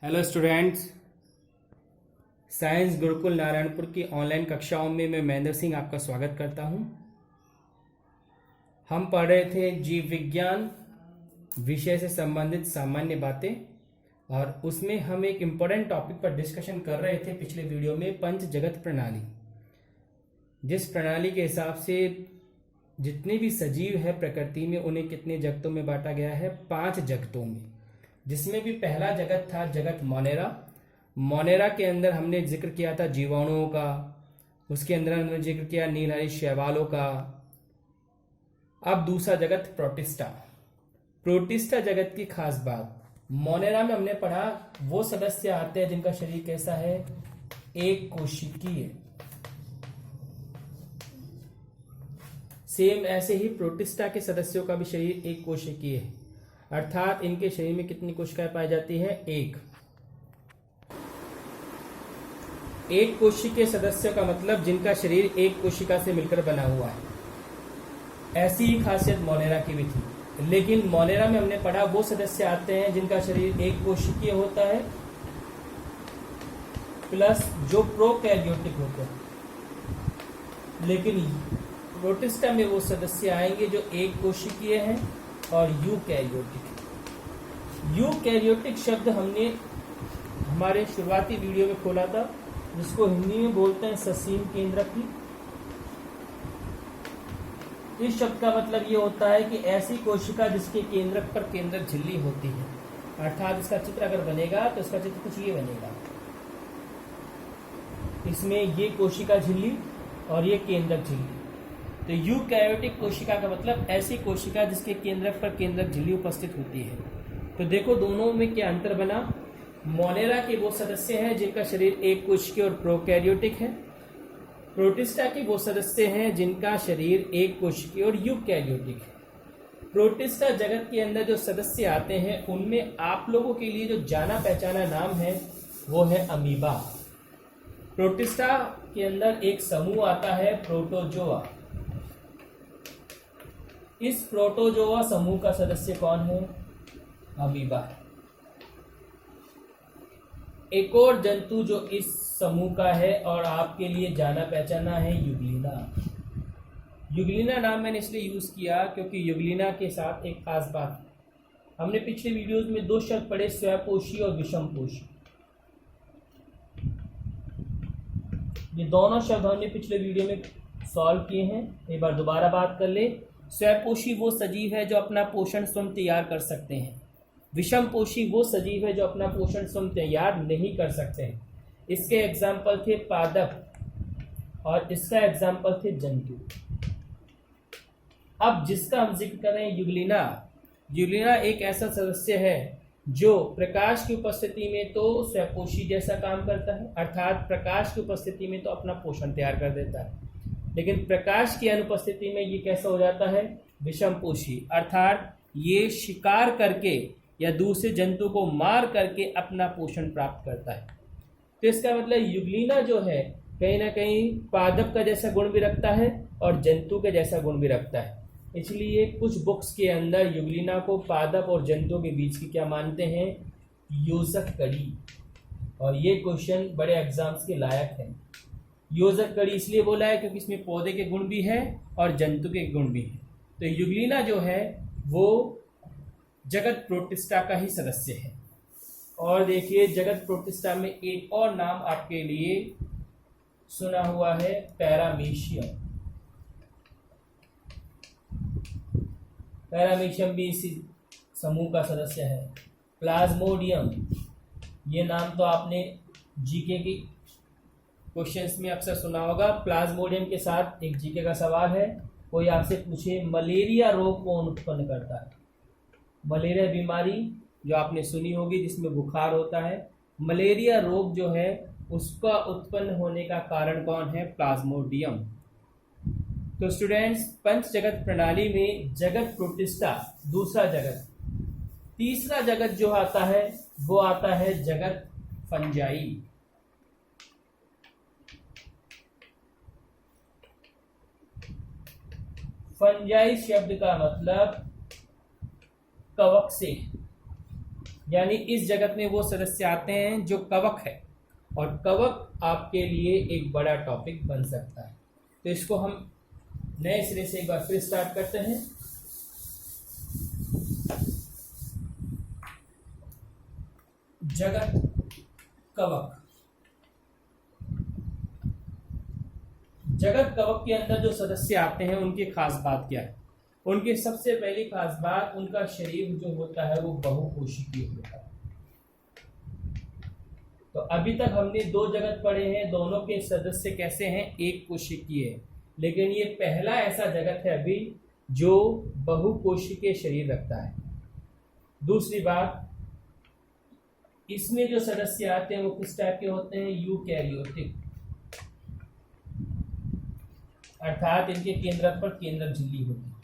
Hello students, science Gurukul Narayanpur की online कक्षाओं में मैं महेंद्र सिंह आपका स्वागत करता हूं। हम पढ़ रहे थे जीव विज्ञान विषय से संबंधित सामान्य बातें और उसमें हम एक इम्पोर्टेंट टॉपिक पर डिस्कशन कर रहे थे पिछले वीडियो में, पंच जगत प्रणाली। जिस प्रणाली के हिसाब से जितने भी सजीव है प्रकृति में उन्हें कितने जगतों में बांटा गया है, 5 जगतों में, जिसमें भी पहला जगत था जगत मोनेरा। मोनेरा के अंदर हमने जिक्र किया था जीवाणुओं का, उसके अंदर हमने जिक्र किया नीलहरी शैवालों का। अब दूसरा जगत प्रोटिस्टा। प्रोटिस्टा जगत की खास बात, मोनेरा में हमने पढ़ा वो सदस्य आते हैं जिनका शरीर कैसा है, एक कोशिकीय। सेम ऐसे ही प्रोटिस्टा के सदस्यों का भी शरीर एक कोशिकीय है, अर्थात इनके शरीर में कितनी कोशिकाएं पाई जाती है, एक कोशिकीय सदस्यों का मतलब जिनका शरीर एक कोशिका से मिलकर बना हुआ है। ऐसी ही खासियत मोनेरा की भी थी, लेकिन मोनेरा में हमने पढ़ा वो सदस्य आते हैं जिनका शरीर एक कोशिकीय होता है प्लस जो प्रोकैरियोटिक होते हैं। लेकिन प्रोटिस्टा में वो सदस्य आएंगे जो एक कोशिकीय हैं और यूकैरियोटिक। यूकैरियोटिक शब्द हमने हमारे शुरुआती वीडियो में खोला था, जिसको हिंदी में बोलते हैं ससीम केंद्रकी। इस शब्द का मतलब ये होता है कि ऐसी कोशिका जिसके केंद्रक पर केंद्रक झिल्ली होती है, अर्थात इसका चित्र अगर बनेगा तो इसका चित्र कुछ ये बनेगा। इसमें ये कोशिका झिल्ली और ये केंद्रक झिल्ली। तो यूकैरियोटिक कोशिका का मतलब ऐसी कोशिका जिसके केंद्रक पर केंद्रक झिल्ली उपस्थित होती है। तो देखो दोनों में क्या अंतर बना। मोनेरा के वो सदस्य हैं जिनका शरीर एक कोशिकीय और प्रोकैरियोटिक है। प्रोटिस्टा के वो सदस्य हैं जिनका शरीर एक कोशिकीय और यूकैरियोटिक है। प्रोटिस्टा जगत के अंदर जो सदस्य आते हैं उनमें आप लोगों के लिए जो जाना पहचाना नाम है वो है अमीबा। प्रोटिस्टा के अंदर एक समूह आता है प्रोटोजोआ। इस प्रोटोजोआ समूह का सदस्य कौन है, अमीबा। एक और जंतु जो इस समूह का है और आपके लिए जाना पहचाना है, युगलिना। युगलिना नाम मैंने इसलिए यूज किया क्योंकि युगलिना के साथ एक खास बात, हमने पिछले वीडियोस में 2 शब्द पढ़े, स्वपोषी और विषमपोषी। ये दोनों शब्द हमने पिछले वीडियो में सॉल्व किए हैं, एक बार दोबारा बात कर ले। स्वपोषी वो सजीव है जो अपना पोषण स्वयं तैयार कर सकते हैं। विषमपोषी वो सजीव है जो अपना पोषण स्वयं तैयार नहीं कर सकते हैं। इसके एग्जाम्पल थे पादप और इसका एग्जाम्पल थे जंतु। अब जिसका हम जिक्र कर रहे हैं युगलिना। युगलिना एक ऐसा सदस्य है जो प्रकाश की उपस्थिति में तो स्वपोषी जैसा काम करता है, अर्थात प्रकाश की उपस्थिति में तो अपना पोषण तैयार कर देता है, लेकिन प्रकाश की अनुपस्थिति में ये कैसा हो जाता है, विषमपोषी, अर्थात ये शिकार करके या दूसरे जंतु को मार करके अपना पोषण प्राप्त करता है। तो इसका मतलब युगलिना जो है कहीं ना कहीं पादप का जैसा गुण भी रखता है और जंतु के जैसा गुण भी रखता है। इसलिए कुछ बुक्स के अंदर युगलिना को पादप और जंतु के बीच की क्या मानते हैं, योजक कड़ी। और ये क्वेश्चन बड़े एग्जाम्स के लायक है। योजक कड़ी इसलिए बोला है क्योंकि इसमें पौधे के गुण भी है और जंतु के गुण भी है। तो युगलिना जो है वो जगत प्रोटिस्टा का ही सदस्य है। और देखिए जगत प्रोटिस्टा में एक और नाम आपके लिए सुना हुआ है, पैरामीशियम। पैरामीशियम भी इसी समूह का सदस्य है। प्लाज्मोडियम, ये नाम तो आपने जीके की क्वेश्चंस में अक्सर सुना होगा। प्लाज्मोडियम के साथ एक जीके का सवाल है, कोई आपसे पूछे मलेरिया रोग कौन उत्पन्न करता है। मलेरिया बीमारी जो आपने सुनी होगी जिसमें बुखार होता है, मलेरिया रोग जो है उसका उत्पन्न होने का कारण कौन है, प्लाज्मोडियम। तो स्टूडेंट्स, पंच जगत प्रणाली में जगत प्रोटिस्टा दूसरा जगत। तीसरा जगत जो आता है वो आता है जगत फंजाई। फंजाई शब्द का मतलब कवक से, यानी इस जगत में वो सदस्य आते हैं जो कवक है, और कवक आपके लिए एक बड़ा टॉपिक बन सकता है। तो इसको हम नए सिरे से एक बार फिर स्टार्ट करते हैं। जगत कवक। जगत कवक के अंदर जो सदस्य आते हैं उनकी खास बात क्या है? उनकी सबसे पहली खास बात, उनका शरीर जो होता है वो बहुकोशिकीय होता है। तो अभी तक हमने दो जगत पढ़े हैं, दोनों के सदस्य कैसे हैं? एक कोशिकीय। लेकिन ये पहला ऐसा जगत है अभी जो बहुकोशिकीय शरीर रखता है। दूसरी बात, इसमें जो सदस्य आते हैं वो किस टाइप के होते हैं? यूकैरियोटिक, अर्थात इनके केंद्रक पर केंद्रक झिल्ली होती है।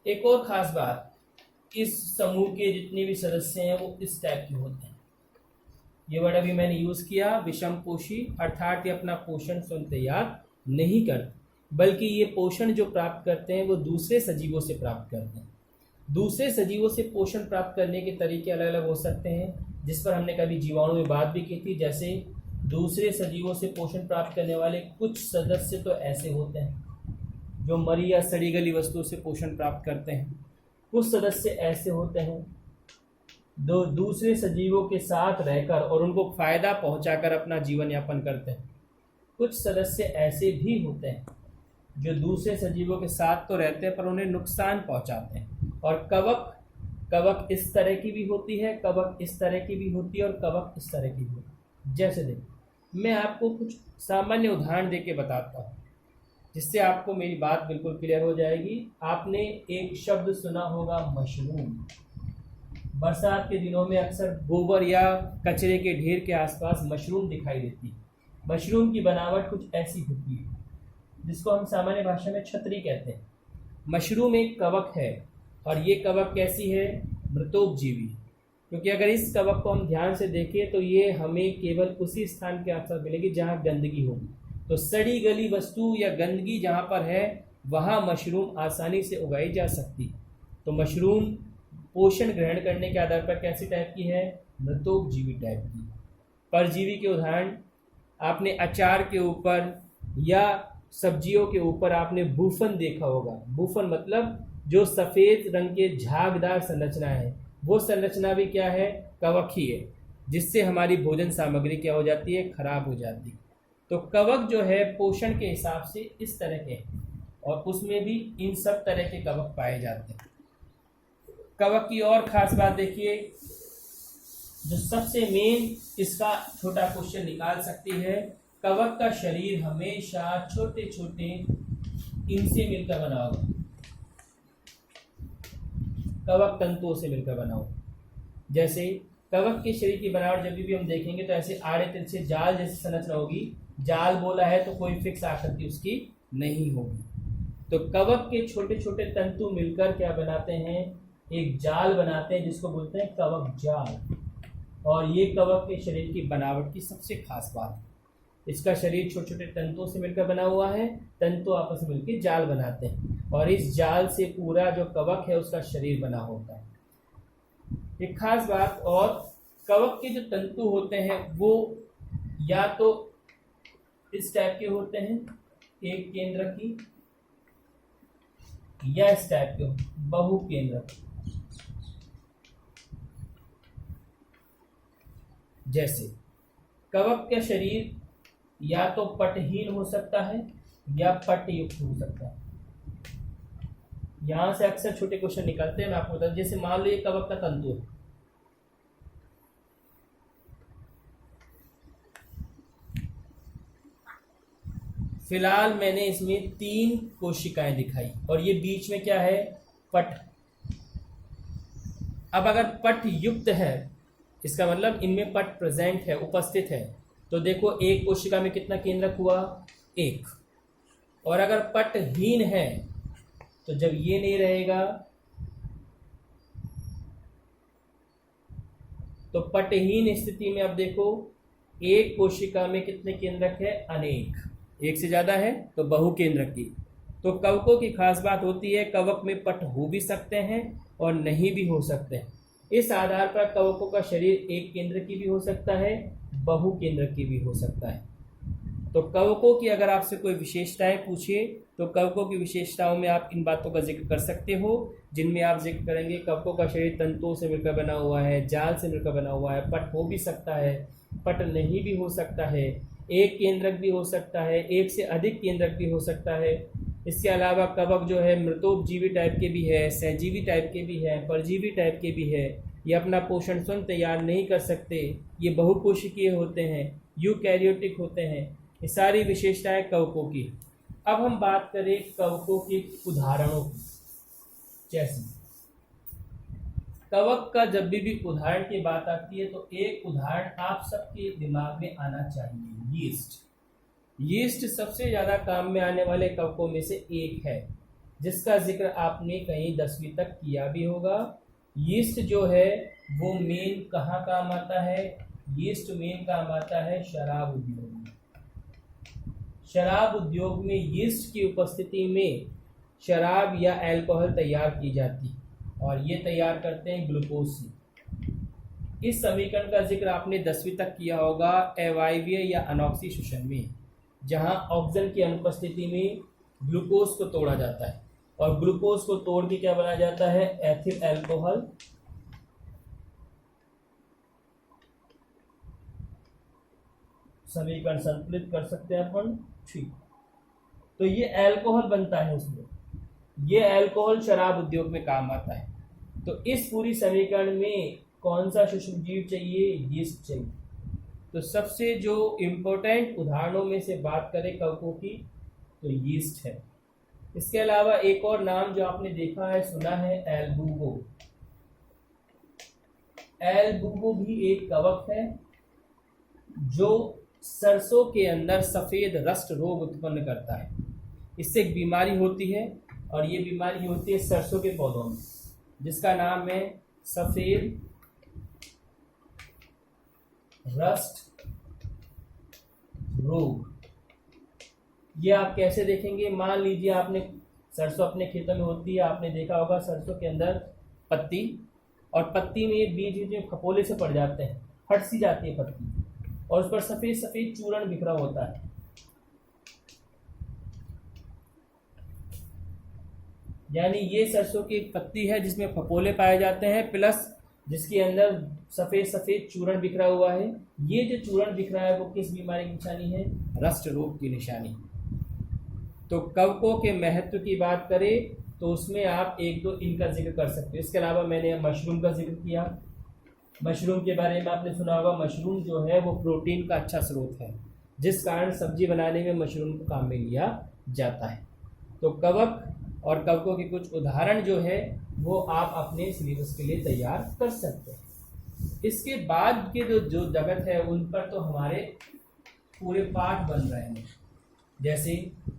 एक और खास बात, इस समूह के जितने भी सदस्य हैं वो इस टाइप के होते हैं। ये वर्ड अभी मैंने यूज किया, विषमपोषी, अर्थात ये अपना पोषण स्वयं तैयार नहीं करते, बल्कि ये पोषण जो प्राप्त करते हैं वो दूसरे सजीवों से प्राप्त करते हैं। दूसरे सजीवों से पोषण प्राप्त करने के तरीके अलग अलग हो सकते हैं, जिस पर हमने कभी जीवाणु में बात भी की थी। जैसे दूसरे सजीवों से पोषण प्राप्त करने वाले कुछ सदस्य तो ऐसे होते हैं जो मरी या सड़ी गली वस्तुओं से पोषण प्राप्त करते हैं। कुछ सदस्य ऐसे होते हैं जो दूसरे सजीवों के साथ रहकर और उनको फायदा पहुंचाकर अपना जीवन यापन करते हैं। कुछ सदस्य ऐसे भी होते हैं जो दूसरे सजीवों के साथ तो रहते हैं पर उन्हें नुकसान पहुंचाते हैं। और कवक इस तरह की भी होती है, कवक इस तरह की भी होती है, और कवक इस तरह की भी होती है। जैसे देखिए, मैं आपको कुछ सामान्य उदाहरण देके बताता हूँ जिससे आपको मेरी बात बिल्कुल क्लियर हो जाएगी। आपने एक शब्द सुना होगा, मशरूम। बरसात के दिनों में अक्सर गोबर या कचरे के ढेर के आसपास मशरूम दिखाई देती है। मशरूम की बनावट कुछ ऐसी होती है जिसको हम सामान्य भाषा में छतरी कहते हैं। मशरूम एक कवक है, और ये कवक कैसी है? मृतोपजीवी। क्योंकि अगर इस कवक को हम ध्यान से देखें तो ये हमें केवल उसी स्थान के आसपास मिलेगी जहाँ गंदगी होगी। तो सड़ी गली वस्तु या गंदगी जहाँ पर है वहाँ मशरूम आसानी से उगाई जा सकती है। तो मशरूम पोषण ग्रहण करने के आधार पर कैसी टाइप की है? मृतोपजीवी टाइप की। परजीवी के उदाहरण, आपने अचार के ऊपर या सब्जियों के ऊपर आपने बूफन देखा होगा। बूफन मतलब जो सफ़ेद रंग के झागदार संरचना है, वो संरचना भी क्या है? कवक ही है, जिससे हमारी भोजन सामग्री क्या हो जाती है? खराब हो जाती है। तो कवक जो है पोषण के हिसाब से इस तरह के हैं, और उसमें भी इन सब तरह के कवक पाए जाते हैं। कवक की और ख़ास बात देखिए, जो सबसे मेन इसका छोटा क्वेश्चन निकाल सकती है, कवक का शरीर हमेशा छोटे छोटे इनसे मिलकर बना होगा, कवक तंतुओं से मिलकर बना होगा। जैसे कवक के शरीर की बनावट जब भी हम देखेंगे तो ऐसे आड़े तिरछे जाल जैसी संरचना होगी। जाल बोला है तो कोई फिक्स आकृति उसकी नहीं होगी। तो कवक के छोटे छोटे तंतु मिलकर क्या बनाते हैं? एक जाल बनाते हैं जिसको बोलते हैं कवक जाल। और ये कवक के शरीर की बनावट की सबसे खास बात है। इसका शरीर छोटे छोटे तंतुओं से मिलकर बना हुआ है, तंतु आपस में मिलकर जाल बनाते हैं, और इस जाल से पूरा जो कवक है उसका शरीर बना होता है। एक खास बात और, कवक के जो तंतु होते हैं वो या तो इस टाइप के होते हैं, एक केंद्र की, या इस टाइप के बहुकेंद्र। जैसे कवक का शरीर या तो पटहीन हो सकता है या पटयुक्त हो सकता है। यहां से अक्सर छोटे क्वेश्चन निकलते हैं, मैं आपको बताऊं। जैसे मान लो ये कवक का तंतु है, फिलहाल मैंने इसमें 3 कोशिकाएं दिखाई, और ये बीच में क्या है? पट। अब अगर पट युक्त है, इसका मतलब इनमें पट प्रेजेंट है, उपस्थित है। तो देखो एक कोशिका में कितना केंद्रक हुआ? 1। और अगर पटहीन है तो जब ये नहीं रहेगा तो पटहीन स्थिति में अब देखो एक कोशिका में कितने केंद्रक है? अनेक। एक से ज्यादा है तो बहुकेंद्रक की। तो कवकों की खास बात होती है, कवक में पट हो भी सकते हैं और नहीं भी हो सकते हैं। इस आधार पर कवकों का शरीर एक केंद्र की भी हो सकता है, बहु केंद्र की भी हो सकता है। तो कवकों की अगर आपसे कोई विशेषताएं पूछे तो कवकों की विशेषताओं में आप इन बातों का जिक्र कर सकते हो, जिनमें आप जिक्र करेंगे कवकों का शरीर तंतुओं से मिलकर बना हुआ है, जाल से मिलकर बना हुआ है, पट हो भी सकता है, पट नहीं भी हो सकता है, एक केंद्रक भी हो सकता है, एक से अधिक केंद्रक भी हो सकता है। इसके अलावा कवक जो है मृतोपजीवी टाइप के भी है, सहजीवी टाइप के भी है, परजीवी टाइप के भी है। ये अपना पोषण स्वयं तैयार नहीं कर सकते, ये बहुकोशिकीय होते हैं, यूकैरियोटिक होते हैं। ये सारी विशेषताएं कवकों की। अब हम बात करें कवकों के उदाहरणों की। जैसे कवक का जब भी उदाहरण की बात आती है तो एक उदाहरण आप सबके दिमाग में आना चाहिए, यीस्ट। यीस्ट सबसे ज़्यादा काम में आने वाले कवकों में से एक है, जिसका जिक्र आपने कहीं 10वीं तक किया भी होगा। यीस्ट जो है वो मेन कहाँ काम आता है? यीस्ट मेन काम आता है शराब उद्योग में। शराब उद्योग में यीस्ट की उपस्थिति में शराब या अल्कोहल तैयार की जाती और ये तैयार करते हैं ग्लूकोज से। इस समीकरण का जिक्र आपने 10वीं तक किया होगा अवायवीय या अनॉक्सी शोषण में, जहां ऑक्सीजन की अनुपस्थिति में ग्लूकोज को तोड़ा जाता है और ग्लूकोज को तोड़ के क्या बनाया जाता है? Ethyl alcohol. समीकरण संतुलित कर सकते हैं अपन, ठीक। तो ये अल्कोहल बनता है उसमें, ये अल्कोहल शराब उद्योग में काम आता है। तो इस पूरी समीकरण में कौन सा सूक्ष्मजीव चाहिए? यीस्ट चाहिए। तो सबसे जो इम्पोर्टेंट उदाहरणों में से बात करें कवकों की तो यीस्ट है। इसके अलावा एक और नाम जो आपने देखा है, सुना है, एल्बुगो। एल्बुगो भी एक कवक है जो सरसों के अंदर सफेद रस्ट रोग उत्पन्न करता है। इससे एक बीमारी होती है और ये बीमारी होती है सरसों के पौधों में, जिसका नाम है सफेद रस्ट रोग। ये आप कैसे देखेंगे? मान लीजिए आपने सरसों अपने खेतों में होती है, आपने देखा होगा सरसों के अंदर पत्ती, और पत्ती में बीज जो खपोले से पड़ जाते हैं, फट सी जाती है पत्ती और उस पर सफेद सफेद चूर्ण बिखरा होता है। यानी ये सरसों की पत्ती है जिसमें फपोले पाए जाते हैं, प्लस जिसके अंदर सफेद सफेद चूर्ण बिखरा हुआ है। ये जो चूर्ण बिखरा है वो किस बीमारी की निशानी है? रस्ट रोग की निशानी। तो कवकों के महत्व की बात करें तो उसमें आप एक दो इनका जिक्र कर सकते हो। इसके अलावा मैंने मशरूम का जिक्र किया। मशरूम के बारे में आपने सुना होगा, मशरूम जो है वो प्रोटीन का अच्छा स्रोत है, जिस कारण सब्जी बनाने में मशरूम को काम में लिया जाता है। तो कवक और कवकों के कुछ उदाहरण जो है वो आप अपने सिलेबस के लिए तैयार कर सकते हैं। इसके बाद के जो जगत है उन पर तो हमारे पूरे पाठ बन रहे हैं। जैसे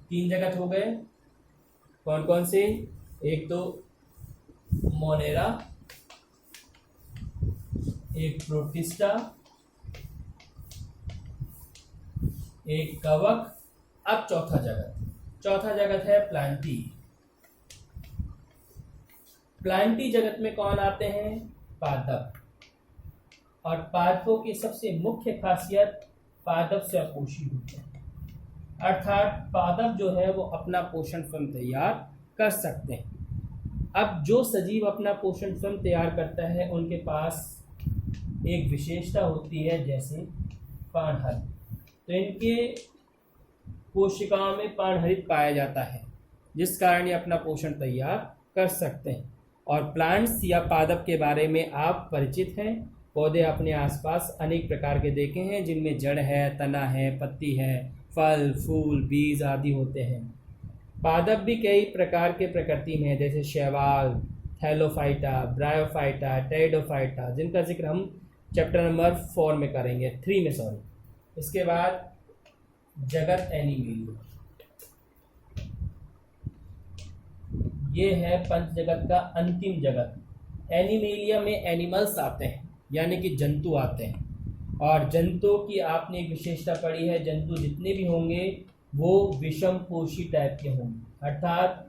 3 जगत हो गए, कौन कौन से? एक तो मोनेरा, एक प्रोटिस्टा, एक कवक। अब चौथा जगत है प्लांटी। प्लांटी जगत में कौन आते हैं? पादप। और पादपों की सबसे मुख्य खासियत पादप स्वपोषी होते हैं, अर्थात पादप जो है वो अपना पोषण स्वयं तैयार कर सकते हैं। अब जो सजीव अपना पोषण स्वयं तैयार करता है उनके पास एक विशेषता होती है, जैसे पर्णहरित। तो इनके कोशिकाओं में पर्णहरित पाया जाता है, जिस कारण ये अपना पोषण तैयार कर सकते हैं। और प्लांट्स या पादप के बारे में आप परिचित हैं। पौधे अपने आसपास अनेक प्रकार के देखे हैं, जिनमें जड़ है, तना है, पत्ती है, फल, फूल, बीज आदि होते हैं। पादप भी कई प्रकार के प्रकृति में है, जैसे शैवाल, थैलोफाइटा, ब्रायोफाइटा, टेरिडोफाइटा, जिनका जिक्र हम चैप्टर नंबर 4 में करेंगे, 3 में सॉरी। इसके बाद जगत एनिमेलिया, ये है पंच जगत का अंतिम जगत। एनिमेलिया में एनिमल्स आते हैं, यानी कि जंतु आते हैं। और जंतुओं की आपने एक विशेषता पढ़ी है, जंतु जितने भी होंगे वो विषम पोषी टाइप के होंगे, अर्थात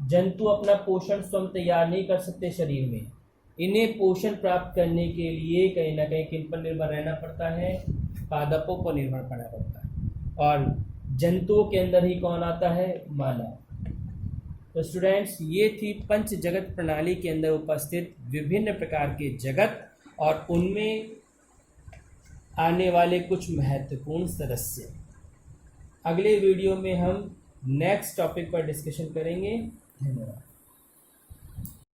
जंतु अपना पोषण स्वयं तैयार नहीं कर सकते शरीर में, इन्हें पोषण प्राप्त करने के लिए कहीं ना कहीं किन पर निर्भर रहना पड़ता है, पादपों पर निर्भर करना पड़ता है। और जंतुओं के अंदर ही कौन आता है, मानव। तो स्टूडेंट्स, ये थी पंच जगत प्रणाली के अंदर उपस्थित विभिन्न प्रकार के जगत और उनमें आने वाले कुछ महत्वपूर्ण सदस्य। अगले वीडियो में हम नेक्स्ट टॉपिक पर डिस्कशन करेंगे। धन्यवाद।